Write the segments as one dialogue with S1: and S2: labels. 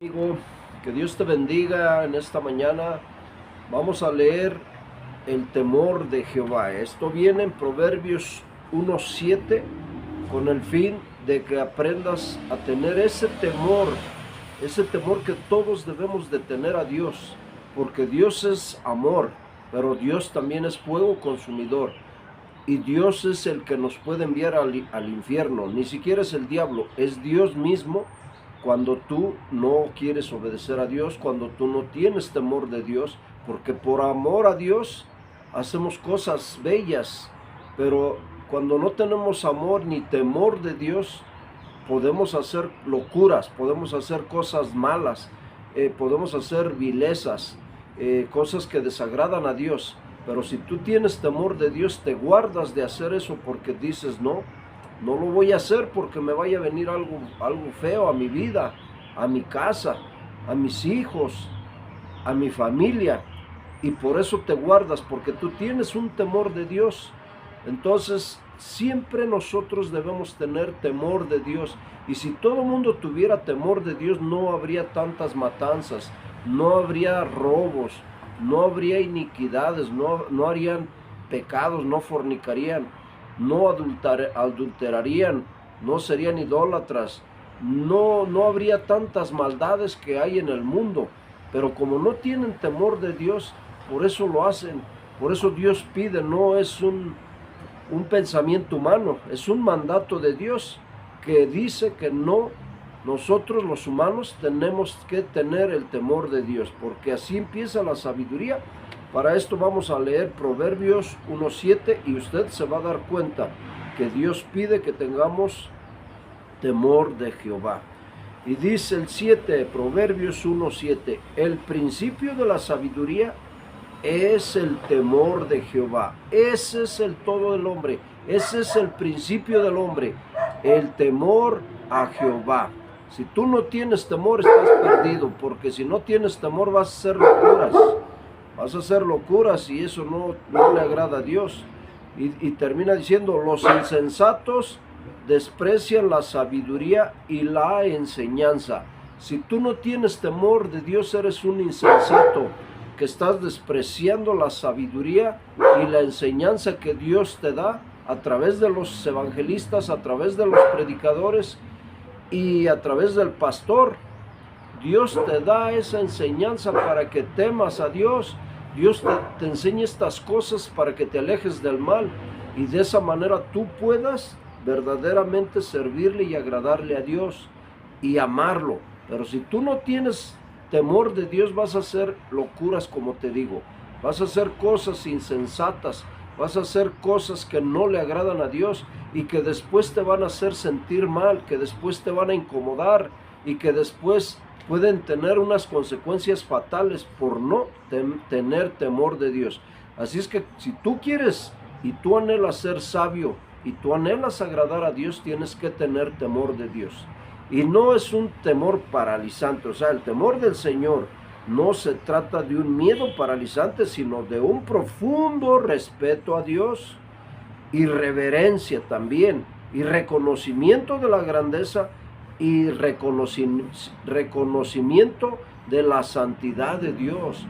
S1: Amigo, que Dios te bendiga en esta mañana. Vamos a leer el temor de Jehová. Esto viene en Proverbios 1:7 con el fin de que aprendas a tener ese temor que todos debemos de tener a Dios, porque Dios es amor, pero Dios también es fuego consumidor. Y Dios es el que nos puede enviar al infierno, ni siquiera es el diablo, es Dios mismo cuando tú no quieres obedecer a Dios, cuando tú no tienes temor de Dios, porque por amor a Dios hacemos cosas bellas, pero cuando no tenemos amor ni temor de Dios, podemos hacer locuras, podemos hacer cosas malas, podemos hacer vilezas, cosas que desagradan a Dios. Pero si tú tienes temor de Dios, te guardas de hacer eso porque dices, no lo voy a hacer porque me vaya a venir algo feo a mi vida, a mi casa, a mis hijos, a mi familia. Y por eso te guardas, porque tú tienes un temor de Dios. Entonces, siempre nosotros debemos tener temor de Dios. Y si todo el mundo tuviera temor de Dios, no habría tantas matanzas, no habría robos, no habría iniquidades, no harían pecados, no fornicarían, no adulterarían, no serían idólatras, no habría tantas maldades que hay en el mundo. Pero como no tienen temor de Dios, por eso lo hacen. Por eso Dios pide, no es un pensamiento humano, es un mandato de Dios que dice que nosotros los humanos tenemos que tener el temor de Dios, porque así empieza la sabiduría. Para esto vamos a leer Proverbios 1:7 y usted se va a dar cuenta que Dios pide que tengamos temor de Jehová. Y dice el 7, Proverbios 1:7, el principio de la sabiduría es el temor de Jehová. Ese es el todo del hombre, ese es el principio del hombre, el temor a Jehová. Si tú no tienes temor, estás perdido, porque si no tienes temor vas a hacer locuras. Vas a hacer locuras y eso no le agrada a Dios. Y termina diciendo, los insensatos desprecian la sabiduría y la enseñanza. Si tú no tienes temor de Dios, eres un insensato, que estás despreciando la sabiduría y la enseñanza que Dios te da a través de los evangelistas, a través de los predicadores y a través del pastor. Dios te da esa enseñanza para que temas a Dios. Dios te enseña estas cosas para que te alejes del mal y de esa manera tú puedas verdaderamente servirle y agradarle a Dios y amarlo. Pero si tú no tienes temor de Dios, vas a hacer locuras, como te digo. Vas a hacer cosas insensatas, vas a hacer cosas que no le agradan a Dios y que después te van a hacer sentir mal, que después te van a incomodar y que después pueden tener unas consecuencias fatales por no tener temor de Dios. Así es que si tú quieres y tú anhelas ser sabio y tú anhelas agradar a Dios, tienes que tener temor de Dios. Y no es un temor paralizante, o sea, el temor del Señor no se trata de un miedo paralizante, sino de un profundo respeto a Dios y reverencia también, y reconocimiento de la grandeza y reconocimiento de la santidad de Dios.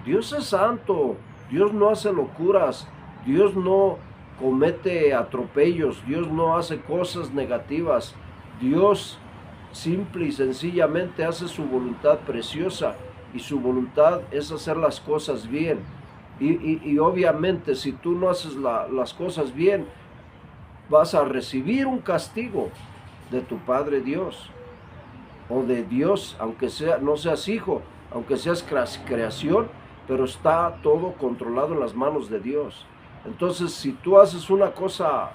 S1: Dios es santo, Dios no hace locuras, Dios no comete atropellos, Dios no hace cosas negativas, Dios simple y sencillamente hace su voluntad preciosa y su voluntad es hacer las cosas bien. Y obviamente si tú no haces las cosas bien, vas a recibir un castigo de tu Padre Dios o de Dios, aunque no seas hijo, aunque seas creación, pero está todo controlado en las manos de Dios. Entonces, si tú haces una cosa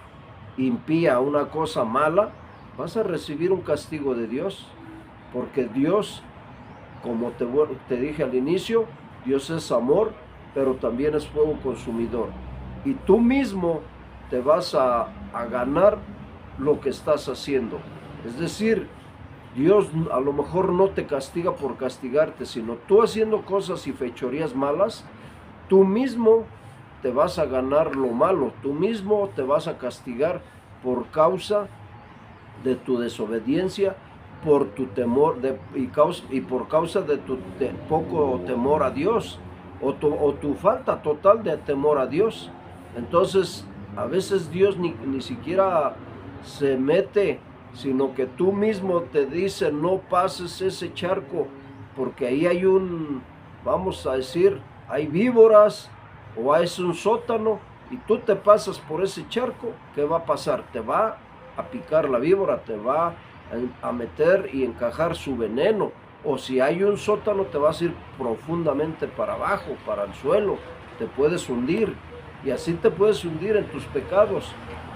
S1: impía, una cosa mala, vas a recibir un castigo de Dios, porque Dios, como te dije al inicio, Dios es amor, pero también es fuego consumidor. Y tú mismo te vas a ganar lo que estás haciendo. Es decir, Dios a lo mejor no te castiga por castigarte, sino tú haciendo cosas y fechorías malas, tú mismo te vas a ganar lo malo, tú mismo te vas a castigar por causa de tu desobediencia por tu temor y por causa de tu poco temor a Dios o tu falta total de temor a Dios. Entonces, a veces Dios ni siquiera se mete, sino que tú mismo te dice, no pases ese charco, porque ahí hay vamos a decir, hay víboras o es un sótano, y tú te pasas por ese charco. ¿Qué va a pasar? Te va a picar la víbora, te va a meter y encajar su veneno, o si hay un sótano te vas a ir profundamente para abajo, para el suelo, te puedes hundir, y así te puedes hundir en tus pecados,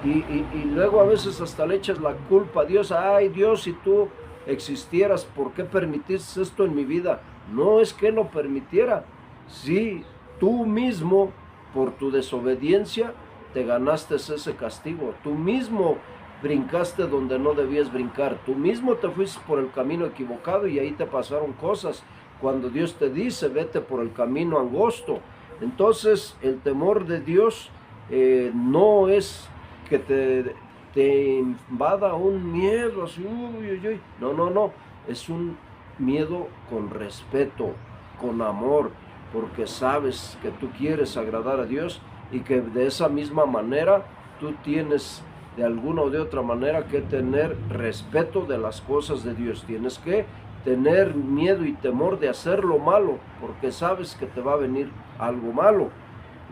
S1: y luego a veces hasta le echas la culpa a Dios. Ay Dios, si tú existieras, ¿por qué permitiste esto en mi vida? No es que no permitiera, si tú mismo por tu desobediencia te ganaste ese castigo, tú mismo brincaste donde no debías brincar, tú mismo te fuiste por el camino equivocado y ahí te pasaron cosas, cuando Dios te dice vete por el camino angosto. Entonces el temor de Dios no es que te invada un miedo así, uy, uy, uy. No, es un miedo con respeto, con amor, porque sabes que tú quieres agradar a Dios y que de esa misma manera tú tienes de alguna o de otra manera que tener respeto de las cosas de Dios. Tienes que tener miedo y temor de hacer lo malo, porque sabes que te va a venir algo malo.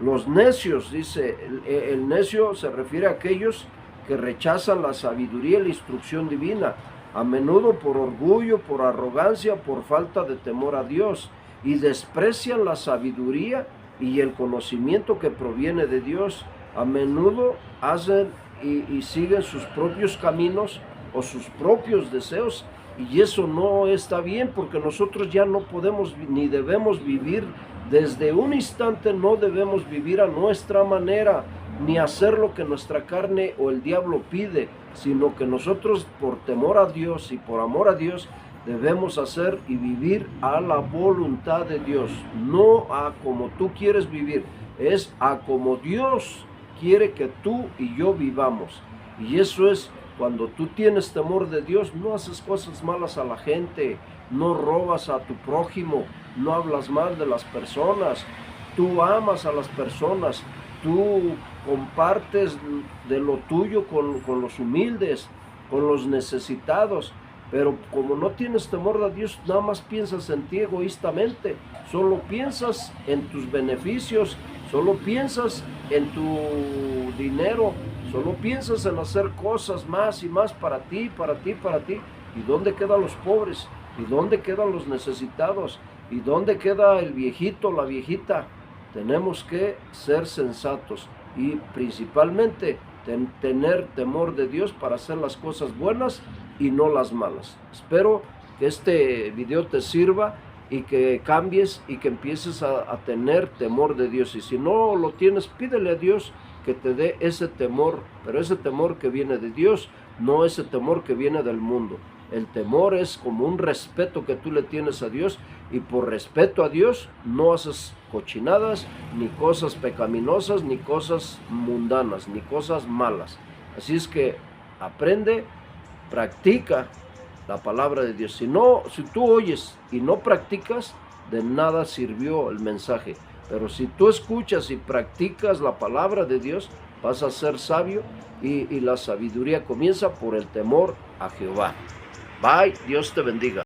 S1: Los necios, dice, el necio se refiere a aquellos que rechazan la sabiduría y la instrucción divina, a menudo por orgullo, por arrogancia, por falta de temor a Dios, y desprecian la sabiduría y el conocimiento que proviene de Dios. A menudo hacen y siguen sus propios caminos o sus propios deseos, y eso no está bien, porque nosotros ya no podemos ni debemos vivir desde un instante, no debemos vivir a nuestra manera ni hacer lo que nuestra carne o el diablo pide, sino que nosotros por temor a Dios y por amor a Dios debemos hacer y vivir a la voluntad de Dios, no a como tú quieres vivir, es a como Dios quiere que tú y yo vivamos. Y eso es cuando tú tienes temor de Dios, no haces cosas malas a la gente, no robas a tu prójimo, no hablas mal de las personas, tú amas a las personas, tú compartes de lo tuyo con los humildes, con los necesitados. Pero como no tienes temor de Dios, nada más piensas en ti egoístamente, solo piensas en tus beneficios, solo piensas en tu dinero, solo piensas en hacer cosas más y más para ti, para ti, para ti. ¿Y dónde quedan los pobres? ¿Y dónde quedan los necesitados? ¿Y dónde queda el viejito, la viejita? Tenemos que ser sensatos y principalmente tener temor de Dios para hacer las cosas buenas y no las malas. Espero que este video te sirva y que cambies y que empieces a tener temor de Dios. Y si no lo tienes, pídele a Dios que te dé ese temor, pero ese temor que viene de Dios, no ese temor que viene del mundo. El temor es como un respeto que tú le tienes a Dios, y por respeto a Dios no haces cochinadas, ni cosas pecaminosas, ni cosas mundanas, ni cosas malas. Así es que aprende, practica la palabra de Dios. Si tú oyes y no practicas, de nada sirvió el mensaje. Pero si tú escuchas y practicas la palabra de Dios, vas a ser sabio, y la sabiduría comienza por el temor a Jehová. Bye, Dios te bendiga.